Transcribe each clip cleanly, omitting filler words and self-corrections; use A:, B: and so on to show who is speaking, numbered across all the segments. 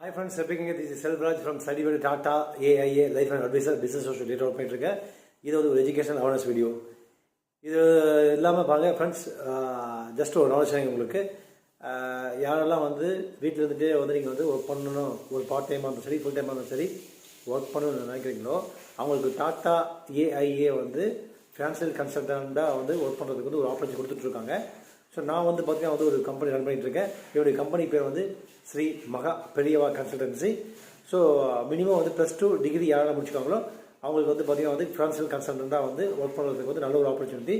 A: Hi friends, this is Selvraj from Study Tata AIA Life and Advisor Business Social Data பண்ணிட்டுருக்கேன். இது ஒரு education awareness video. இது இல்லாமல் பாருங்கள் ஃப்ரெண்ட்ஸ், ஜஸ்ட் ஒரு நாலேஜ் உங்களுக்கு யாரெல்லாம் வந்து வீட்டில் இருந்துகிட்டே வந்து நீங்கள் வந்து ஒர்க் பண்ணணும், ஒரு பார்ட் டைமாக இருந்தாலும் சரி ஃபுல் டைமாக இருந்தாலும் சரி ஒர்க் பண்ணணும்னு நினைக்கிறீங்களோ அவங்களுக்கு டாட்டா ஏஐஏ வந்து ஃபினான்ஷியல் கன்சல்டண்ட்டாக வந்து ஒர்க் பண்ணுறதுக்கு வந்து ஒரு ஆப்பர்ச்சுனிட்டி கொடுத்துட்ருக்காங்க. ஸோ நான் வந்து பார்த்தீங்கன்னா வந்து ஒரு கம்பெனி ரன் பண்ணிகிட்ருக்கேன். என்னுடைய கம்பெனி பேர் வந்து ஸ்ரீ மகா பெரியவா கன்சல்டன்சி. ஸோ மினிமம் வந்து +2 டிகிரி யாரெல்லாம் முடிச்சுக்காங்களோ அவங்களுக்கு வந்து பார்த்தீங்கன்னா வந்து ஃபினான்ஷியல் கன்சல்டண்ட்டாக வந்து ஒர்க் பண்ணுறதுக்கு வந்து நல்ல ஒரு opportunity.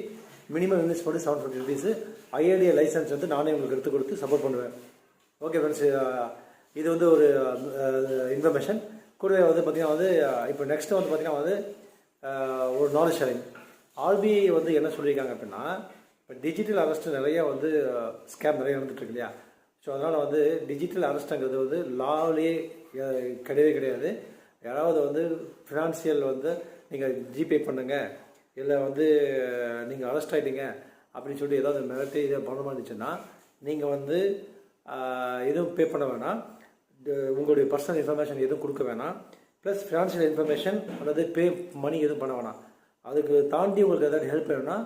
A: Minimum investment ₹750. IATA licence வந்து நானே உங்களுக்கு எடுத்து கொடுத்து சப்போர்ட் பண்ணுவேன். ஓகே ஃப்ரெண்ட்ஸ், இது வந்து ஒரு இன்ஃபர்மேஷன் கூடவே வந்து பார்த்தீங்கன்னா வந்து இப்போ நெக்ஸ்ட்டு வந்து பார்த்தீங்கன்னா வந்து ஒரு நாலேஜ் ஷேரிங். ஆர்பிஐ வந்து என்ன சொல்லியிருக்காங்க அப்படின்னா, இப்போ டிஜிட்டல் அரெஸ்ட்டு நிறைய வந்து ஸ்கேம் நிறைய நடந்துட்டுருக்கு இல்லையா. ஸோ அதனால் வந்து டிஜிட்டல் அரெஸ்ட்டுங்கிறது வந்து லாவிலே கிடையவே கிடையாது. யாராவது வந்து ஃபினான்சியல் வந்து நீங்கள் ஜிபே பண்ணுங்கள், இல்லை வந்து நீங்கள் அரெஸ்ட் ஆகிட்டீங்க அப்படின்னு சொல்லி ஏதாவது மிரட்டி இதை பண்ண இருந்துச்சுன்னா நீங்கள் வந்து எதுவும் பே பண்ண வேணாம், உங்களுடைய பர்சனல் இன்ஃபர்மேஷன் எதுவும் கொடுக்க வேணாம், ப்ளஸ் ஃபினான்ஷியல் இன்ஃபர்மேஷன் அல்லது பே மணி எதுவும் பண்ண வேணாம். அதுக்கு தாண்டி உங்களுக்கு ஏதாவது ஹெல்ப் வேணும்னா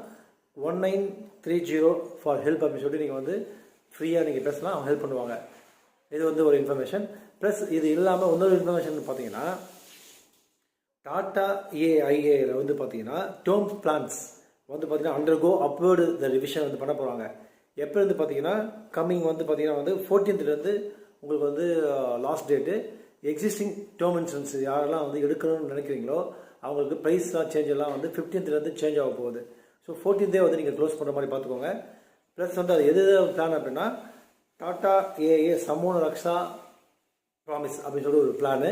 A: 1930 ஃபார் ஹெல்ப் அப்படின்னு சொல்லி நீங்கள் வந்து ஃப்ரீயாக நீங்கள் பேசலாம், அவங்க ஹெல்ப் பண்ணுவாங்க. இது வந்து ஒரு இன்ஃபர்மேஷன். ப்ளஸ் இது இல்லாமல் இன்னொரு இன்ஃபர்மேஷன் பார்த்தீங்கன்னா, டாட்டா ஏஐஏல வந்து பார்த்தீங்கன்னா டேர்ம் பிளான்ஸ் வந்து பார்த்தீங்கன்னா அண்டர்கோ அப்வர்டு த ரிவிஷன் வந்து பண்ண போகிறாங்க. எப்போ இருந்து பார்த்தீங்கன்னா கம்மிங் வந்து பார்த்தீங்கன்னா வந்து 14th உங்களுக்கு வந்து last date. Existing term insurance யாரெல்லாம் வந்து எடுக்கணும்னு நினைக்கிறீங்களோ அவங்களுக்கு ப்ரைஸ்லாம் சேஞ்ச் எல்லாம் வந்து 15th சேஞ்ச் ஆக போகுது. ஸோ 14th வந்து நீங்கள் க்ளோஸ் பண்ணுற மாதிரி பார்த்துக்கோங்க. ப்ளஸ் வந்து அது எது பிளான் அப்படின்னா டாட்டா ஏஏ சமூக ரக்ஷா ப்ராமிஸ் அப்படின்னு சொல்லி ஒரு பிளானு.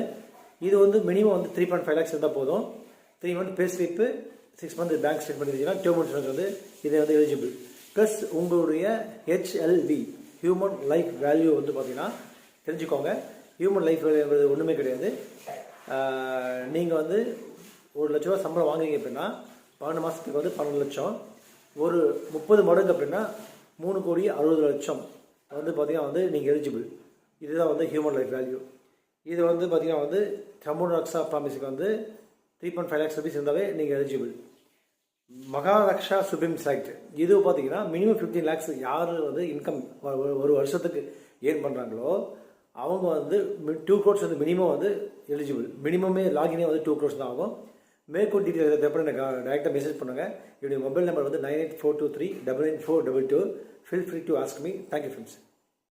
A: இது வந்து மினிமம் வந்து 3.5 lakhs இருந்தால் போதும். 3 month பே ஸ்லிப்பு, 6 month பேங்க் ஸ்டேட்மெண்ட் இருந்துச்சுன்னா டேர்ம் இன்சூரன்ஸ் வந்து இதை வந்து எலிஜிபிள். ப்ளஸ் உங்களுடைய HLV ஹியூமன் லைஃப் வேல்யூ வந்து பார்த்தீங்கன்னா தெரிஞ்சுக்கோங்க. ஹியூமன் லைஃப் வேல்யூ ஒன்றுமே கிடையாது. நீங்கள் வந்து ₹1,00,000 சம்பளம் வாங்குறீங்க அப்படின்னா 12 மாதத்துக்கு வந்து 12 லட்சம். ஒரு 30 மடங்கு அப்படின்னா 3,60,00,000 வந்து பார்த்தீங்கன்னா வந்து நீங்கள் எலிஜிபிள். இதுதான் வந்து ஹியூமன் லைஃப் வேல்யூ. இது வந்து பார்த்தீங்கன்னா வந்து சமூக ரக்ஷா ப்ராமிஸுக்கு வந்து 3.5 lakhs rupees இருந்தாவே நீங்கள் எலிஜிபிள். மகாரக்ஷா சுப்ரீம் செலக்ட் இது பார்த்தீங்கன்னா மினிமம் 15 lakhs யார் வந்து இன்கம் ஒரு வருஷத்துக்கு ஏர்ன் பண்ணுறாங்களோ அவங்க வந்து 2 crores வந்து மினிமம் வந்து எலிஜிபிள். மினிமமே லாகினே வந்து 2 crores தான் ஆகும். மேற்கொண்டு டீட்டெயில் தேவைப்பட எனக்கு டேரெக்டாக மெசேஜ் பண்ணுங்கள். என்னுடைய மொபைல் நம்பர் வந்து 9842399422. Feel free to ask me. Thank you friends.